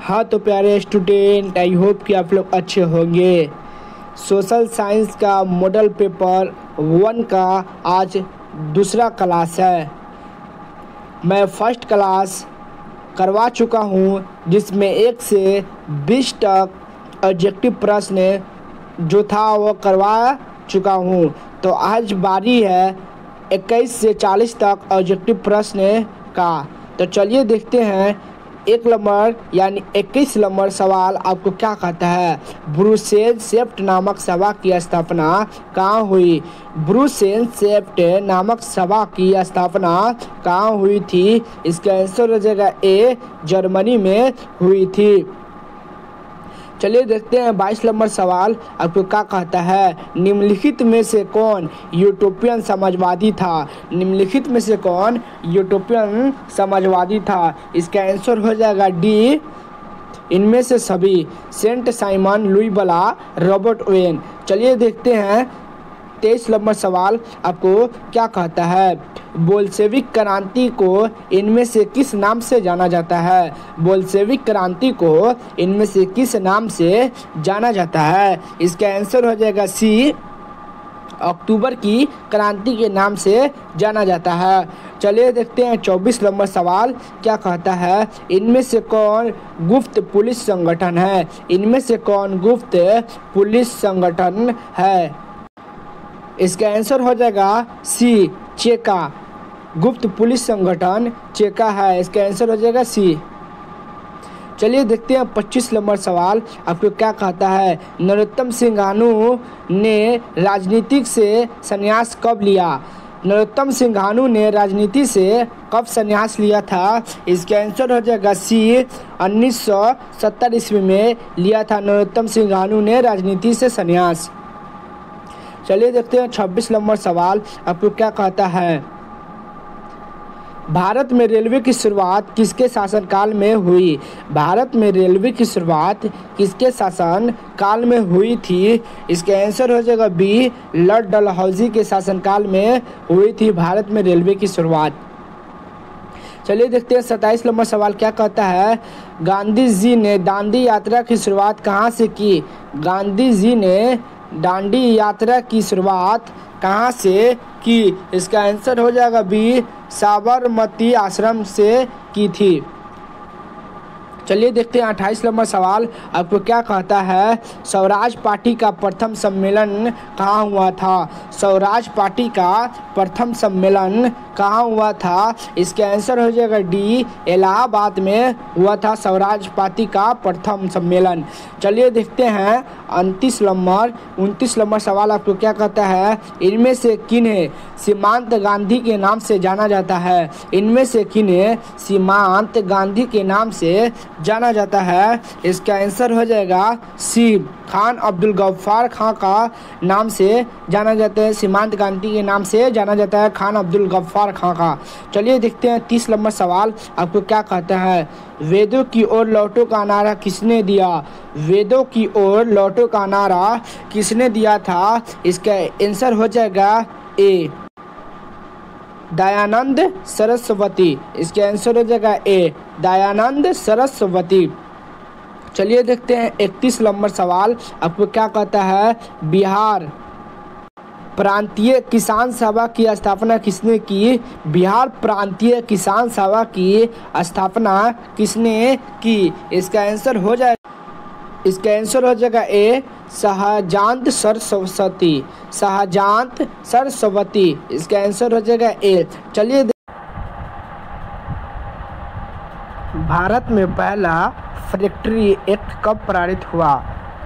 हाँ तो प्यारे स्टूडेंट, आई होप कि आप लोग अच्छे होंगे। सोशल साइंस का मॉडल पेपर 1 का आज दूसरा क्लास है। मैं फर्स्ट क्लास करवा चुका हूँ जिसमें 1 से 20 तक ऑब्जेक्टिव प्रश्न जो था वो करवा चुका हूँ। तो आज बारी है 21 से 40 तक ऑब्जेक्टिव प्रश्न का। तो चलिए देखते हैं 1 नंबर यानी 21 नंबर सवाल आपको क्या कहता है। ब्रुसेल्स सेफ्ट नामक सभा की स्थापना कहाँ हुई? ब्रुसेल्स सेफ्ट नामक सभा की स्थापना कहाँ हुई थी? इसका आंसर हो जाएगा ए, जर्मनी में हुई थी। चलिए देखते हैं 22 नंबर सवाल आपको क्या कहता है। निम्नलिखित में से कौन यूटोपियन समाजवादी था? निम्नलिखित में से कौन यूटोपियन समाजवादी था? इसका आंसर हो जाएगा डी, इनमें से सभी। सेंट साइमन, लुई बला, रॉबर्ट ओवेन। चलिए देखते हैं 23 नंबर सवाल आपको क्या कहता है। बोल्शेविक क्रांति को इनमें से किस नाम से जाना जाता है? बोल्शेविक क्रांति को इनमें से किस नाम से जाना जाता है? इसका आंसर हो जाएगा सी, अक्टूबर की क्रांति के नाम से जाना जाता है। चलिए देखते हैं 24 नंबर सवाल क्या कहता है। इनमें से कौन गुप्त पुलिस संगठन है? इनमें से कौन गुप्त पुलिस संगठन है? इसका आंसर हो जाएगा सी, चेका। गुप्त पुलिस संगठन चेका है। इसका आंसर हो जाएगा सी। चलिए देखते हैं 25 नंबर सवाल आपको क्या कहता है। नरोत्तम सिंघानू ने राजनीति से संन्यास कब लिया? नरोत्तम सिंघानू ने राजनीति से कब संन्यास लिया था? इसका आंसर हो जाएगा सी, 1970 ईस्वी में लिया था नरोत्तम सिंघानू ने राजनीति से संन्यास। चलिए देखते हैं 26 नंबर सवाल आपको क्या कहता है। भारत में रेलवे की शुरुआत किसके शासनकाल में हुई? भारत में रेलवे की शुरुआत किसके शासन काल में हुई थी? इसका आंसर हो जाएगा बी, लॉर्ड डलहौजी के शासनकाल में हुई थी भारत में रेलवे की शुरुआत। चलिए देखते हैं 27 नंबर सवाल क्या कहता है। गांधी जी ने दांडी यात्रा की शुरुआत कहाँ से की? गांधी जी ने दांडी यात्रा की शुरुआत कहाँ से की? इसका आंसर हो जाएगा बी, साबरमती आश्रम से की थी। चलिए देखते हैं 28 नंबर सवाल आपको क्या कहता है। स्वराज पार्टी का प्रथम सम्मेलन कहाँ हुआ था? स्वराज पार्टी का प्रथम सम्मेलन कहाँ हुआ था? इसका आंसर हो जाएगा डी, इलाहाबाद में हुआ था स्वराज पार्टी का प्रथम सम्मेलन। चलिए देखते हैं 29 नंबर सवाल आपको क्या कहता है। इनमें से किन्हें सीमांत गांधी के नाम से जाना जाता है? इनमें से किन्हें सीमांत गांधी के नाम से जाना जाता है? इसका आंसर हो जाएगा सी, खान अब्दुल गफ्फार खां का नाम से जाना जाता है। सीमांत गांधी के नाम से जाना जाता है खान अब्दुल गफ्फार खां का। चलिए देखते हैं 30 नंबर सवाल आपको क्या कहता है। वेदों की ओर लौटो का नारा किसने दिया? वेदों की ओर लौटो का नारा किसने दिया था? इसका आंसर हो जाएगा ए, दयानंद सरस्वती। इसके आंसर हो जाएगा ए, दयानंद सरस्वती। चलिए देखते हैं 31 नंबर सवाल आपको क्या कहता है। बिहार प्रांतीय किसान सभा की स्थापना किसने की? बिहार प्रांतीय किसान सभा की स्थापना किसने की? इसका आंसर हो जाएगा ए, शाहजाद सरस्वती। शाहजाद सरस्वती। इसका आंसर हो जाएगा ए। चलिए भारत में पहला फैक्ट्री एक्ट कब पारित हुआ?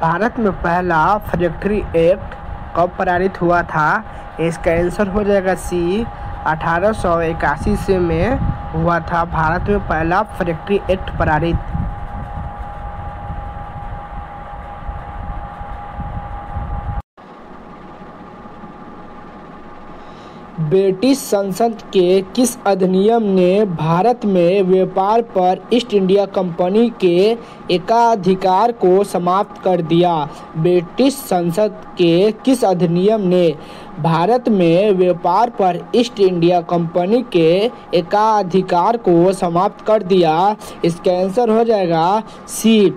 भारत में पहला फैक्ट्री एक्ट कब पारित हुआ था? इसका आंसर हो जाएगा सी, 1881 से में हुआ था भारत में पहला फैक्ट्री एक्ट पारित। ब्रिटिश संसद के किस अधिनियम ने भारत में व्यापार पर ईस्ट इंडिया कंपनी के एकाधिकार को समाप्त कर दिया? ब्रिटिश संसद के किस अधिनियम ने भारत में व्यापार पर ईस्ट इंडिया कंपनी के एकाधिकार को समाप्त कर दिया? इसका आंसर हो जाएगा सी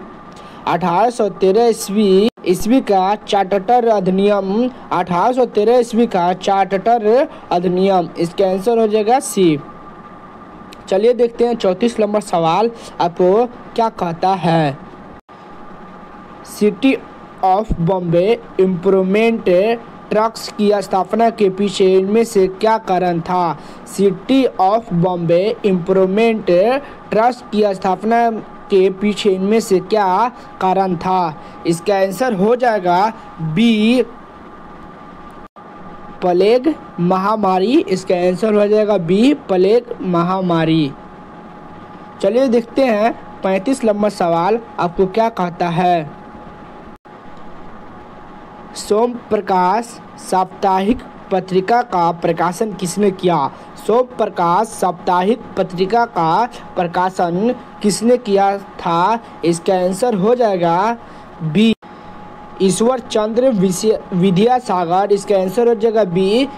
1813 ईस्वी का चार्टर अधिनियम। 1813 ईस्वी का चार्टर अधिनियम। इसका आंसर हो जाएगा सी। चलिए देखते हैं 34 नंबर सवाल आपको क्या कहता है। City of Bombay improvement trust की स्थापना के पीछे इनमें से क्या कारण था? City of Bombay improvement trust की स्थापना के पीछे इनमें से क्या कारण था? इसका आंसर हो जाएगा बी प्लेग महामारी। इसका आंसर हो जाएगा बी प्लेग महामारी। चलिए देखते हैं 35 नंबर सवाल आपको क्या कहता है। सोम प्रकाश साप्ताहिक पत्रिका का प्रकाशन किसने किया? सोम प्रकाश साप्ताहिक पत्रिका का प्रकाशन किसने किया था? इसका आंसर हो जाएगा बी ईश्वर चंद्र विद्यासागर। इसका आंसर हो जाएगा बी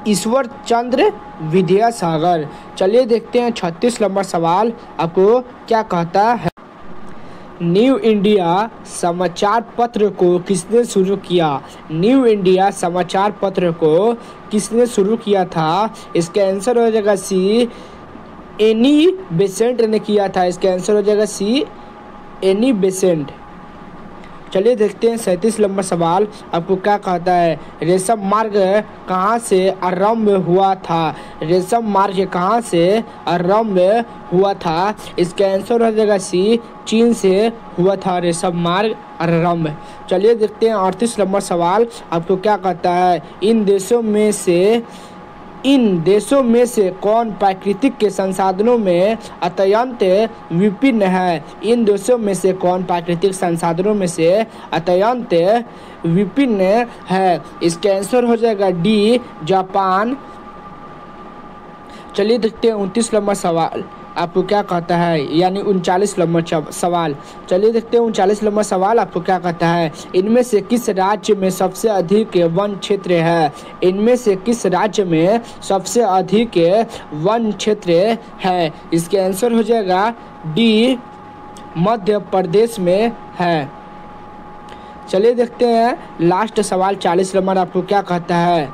ईश्वर चंद्र विद्यासागर। चलिए देखते हैं 36 नंबर सवाल आपको क्या कहता है। न्यू इंडिया समाचार पत्र को किसने शुरू किया? न्यू इंडिया समाचार पत्र को किसने शुरू किया था? इसका आंसर हो जाएगा सी एनी बेसेंट ने किया था। इसका आंसर हो जाएगा सी एनी बेसेंट। चलिए देखते हैं 37 नंबर सवाल आपको क्या कहता है। रेशम मार्ग कहाँ से आरंभ हुआ था? रेशम मार्ग कहाँ से आरंभ हुआ था? इसका आंसर हो जाएगा सी चीन से हुआ था रेशम मार्ग आरंभ। चलिए देखते हैं 38 नंबर सवाल आपको क्या कहता है। इन देशों में से कौन प्राकृतिक के संसाधनों में अत्यंत विभिन्न है? इन देशों में से कौन प्राकृतिक संसाधनों में से अत्यंत विभिन्न है? इसका आंसर हो जाएगा डी जापान। चलिए देखते हैं 29 नंबर सवाल आपको क्या कहता है, यानी 39 नंबर सवाल। चलिए देखते हैं 39 नंबर सवाल आपको क्या कहता है। इनमें से किस राज्य में सबसे अधिक वन क्षेत्र है? इनमें से किस राज्य में सबसे अधिक वन क्षेत्र है? इसके आंसर हो जाएगा डी मध्य प्रदेश में है। चलिए देखते हैं लास्ट सवाल 40 नंबर आपको क्या कहता है।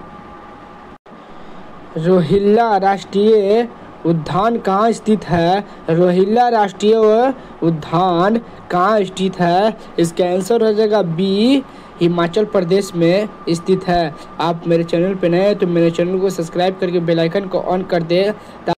रोहिल्ला राष्ट्रीय उद्यान कहाँ स्थित है? रोहिल्ला राष्ट्रीय उद्यान कहाँ स्थित है? इसका आंसर हो जाएगा बी हिमाचल प्रदेश में स्थित है। आप मेरे चैनल पे नए हैं तो मेरे चैनल को सब्सक्राइब करके बेल आइकन को ऑन कर दे।